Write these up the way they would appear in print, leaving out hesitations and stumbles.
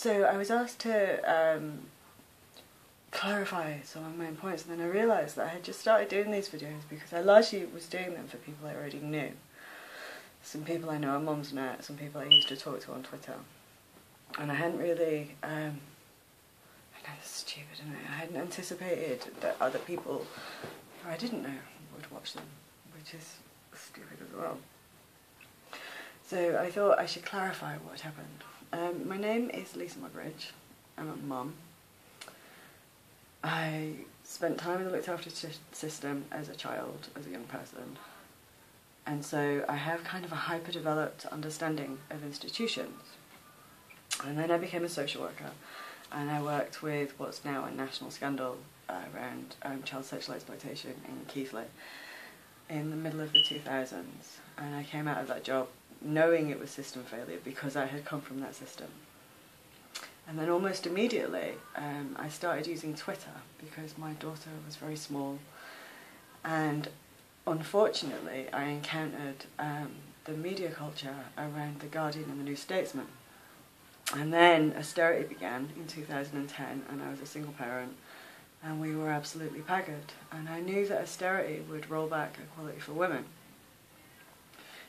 So I was asked to clarify some of my main points, and then I realised that I had just started doing these videos because I largely was doing them for people I already knew. Some people I know on Mumsnet, some people I used to talk to on Twitter. And I hadn't really, I know it's stupid, isn't it? I hadn't anticipated that other people who I didn't know would watch them, which is stupid as well. So I thought I should clarify what had happened. My name is Lisa Muggeridge. I'm a mum. I spent time in the looked after system as a child, as a young person. And so I have kind of a hyper-developed understanding of institutions. And then I became a social worker, and I worked with what's now a national scandal around child sexual exploitation in Keighley in the middle of the 2000s. And I came out of that job knowing it was system failure because I had come from that system. And then almost immediately I started using Twitter because my daughter was very small, and unfortunately I encountered the media culture around The Guardian and The New Statesman. And then austerity began in 2010, and I was a single parent, and we were absolutely paggered. And I knew that austerity would roll back equality for women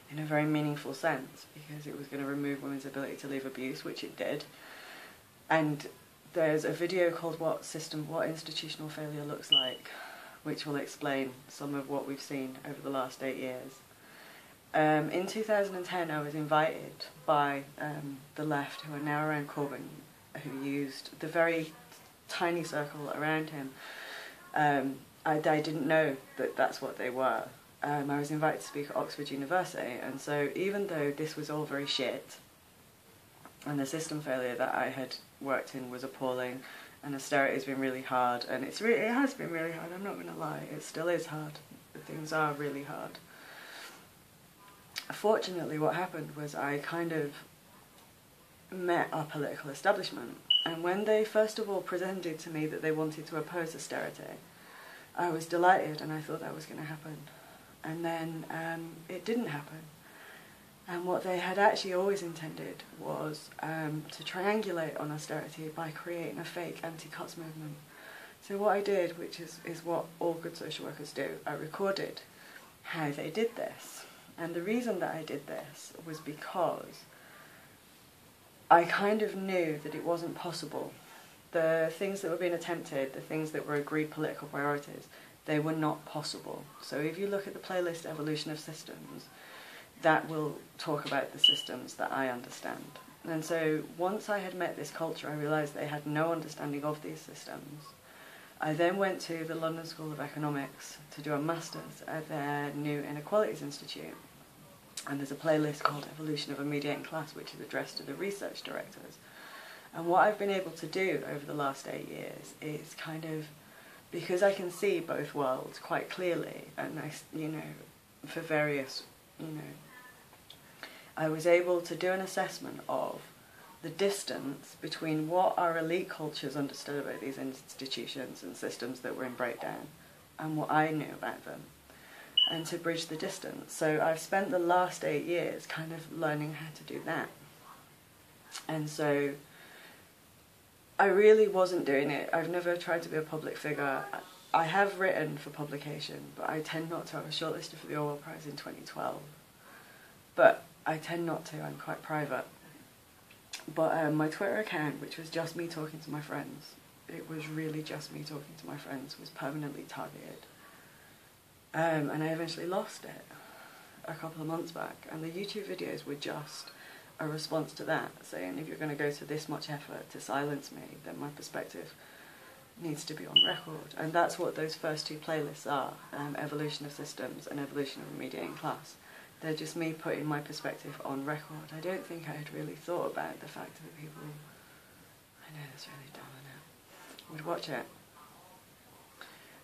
in a very meaningful sense, because it was going to remove women's ability to leave abuse, which it did. And there's a video called What Institutional Failure Looks Like, which will explain some of what we've seen over the last 8 years. In 2010 I was invited by the left, who are now around Corbyn, who used the very tiny circle around him. I didn't know that that's what they were. I was invited to speak at Oxford University, and so even though this was all very shit, and the system failure that I had worked in was appalling, and austerity has been really hard, and it has been really hard, I'm not going to lie, it still is hard. Things are really hard. Fortunately, what happened was I kind of met our political establishment, and when they first of all presented to me that they wanted to oppose austerity, I was delighted and I thought that was going to happen. And then it didn't happen. And what they had actually always intended was to triangulate on austerity by creating a fake anti-cuts movement. So what I did, which is what all good social workers do, I recorded how they did this. And the reason that I did this was because I kind of knew that it wasn't possible. The things that were being attempted, the things that were agreed political priorities, they were not possible. So if you look at the playlist Evolution of Systems, that will talk about the systems that I understand. And so once I had met this culture, I realised they had no understanding of these systems. I then went to the London School of Economics to do a master's at their new Inequalities Institute. And there's a playlist called Evolution of a Mediating Class, which is addressed to the research directors. And what I've been able to do over the last 8 years is kind of, because I can see both worlds quite clearly, and for various, I was able to do an assessment of the distance between what our elite cultures understood about these institutions and systems that were in breakdown and what I knew about them, and to bridge the distance. So I've spent the last 8 years kind of learning how to do that. And so I really wasn't doing it. I've never tried to be a public figure. I have written for publication, but I tend not to. I was shortlisted for the Orwell Prize in 2012. But I tend not to, I'm quite private. But my Twitter account, which was just me talking to my friends, it was really just me talking to my friends, was permanently targeted. And I eventually lost it a couple of months back. And the YouTube videos were just a response to that, saying if you're going to go to this much effort to silence me, then my perspective needs to be on record. And that's what those first 2 playlists are, Evolution of Systems and Evolution of a Mediating Class. They're just me putting my perspective on record. I don't think I had really thought about the fact that people, I know that's really dumb, I know, would watch it.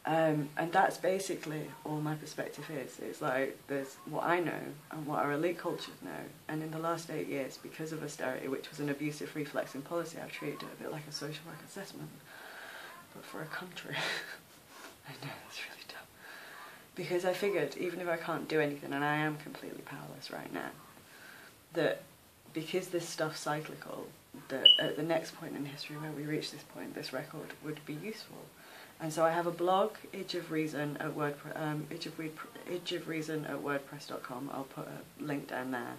And that's basically all my perspective is. It's like, there's what I know and what our elite cultures know. And in the last 8 years, because of austerity, which was an abusive reflex in policy, I've treated it a bit like a social work assessment, but for a country. I know, that's really dumb. Because I figured, even if I can't do anything, and I am completely powerless right now, that because this stuff's cyclical, that at the next point in history where we reach this point, this record would be useful. And so I have a blog, Idge of Reason at wordpress.com. I'll put a link down there.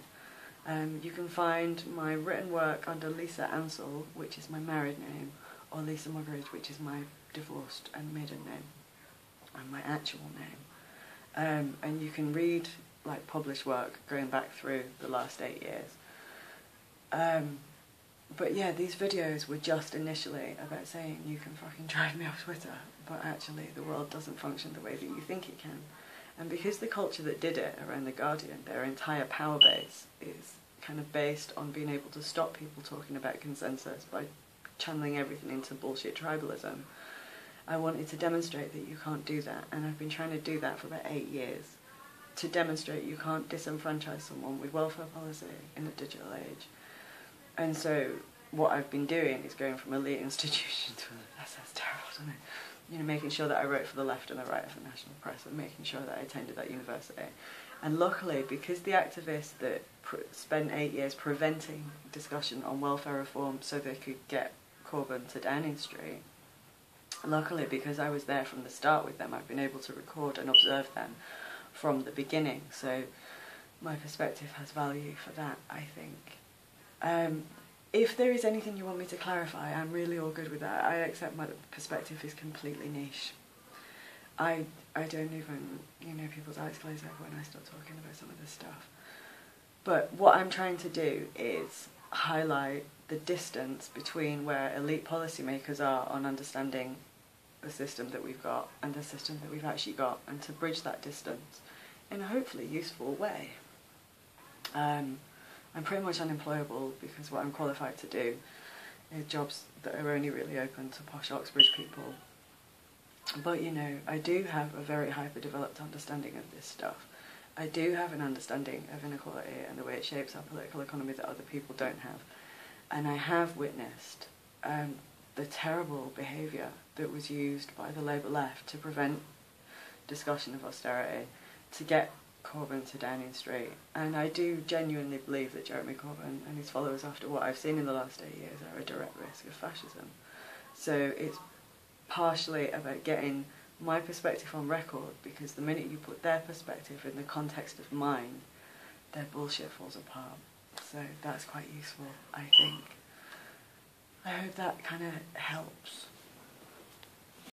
You can find my written work under Lisa Ansell, which is my married name, or Lisa Muggeridge, which is my divorced and maiden name, and my actual name. And you can read like published work going back through the last 8 years. But yeah, these videos were just initially about saying you can fucking drive me off Twitter, but actually the world doesn't function the way that you think it can. And because the culture that did it around The Guardian, their entire power base is kind of based on being able to stop people talking about consensus by channeling everything into bullshit tribalism, I wanted to demonstrate that you can't do that. And I've been trying to do that for about 8 years, to demonstrate you can't disenfranchise someone with welfare policy in the digital age. And so what I've been doing is going from elite institution to, that sounds terrible, doesn't it? You know, making sure that I wrote for the left and the right of the national press, and making sure that I attended that university. And luckily, because the activists that spent 8 years preventing discussion on welfare reform so they could get Corbyn to Downing Street, luckily because I was there from the start with them, I've been able to record and observe them from the beginning. So my perspective has value for that, I think. If there is anything you want me to clarify, I'm really all good with that. I accept my perspective is completely niche. I don't even, people's eyes glaze over when I start talking about some of this stuff. But what I'm trying to do is highlight the distance between where elite policymakers are on understanding the system that we've got and the system that we've actually got, and to bridge that distance in a hopefully useful way. I'm pretty much unemployable because what I'm qualified to do is jobs that are only really open to posh Oxbridge people. But I do have a very hyper-developed understanding of this stuff. I do have an understanding of inequality and the way it shapes our political economy that other people don't have. And I have witnessed the terrible behaviour that was used by the Labour left to prevent discussion of austerity, to get Corbyn to Downing Street. And I do genuinely believe that Jeremy Corbyn and his followers, after what I've seen in the last 8 years, are a direct risk of fascism. So it's partially about getting my perspective on record, because the minute you put their perspective in the context of mine, their bullshit falls apart. So that's quite useful, I think. I hope that kind of helps.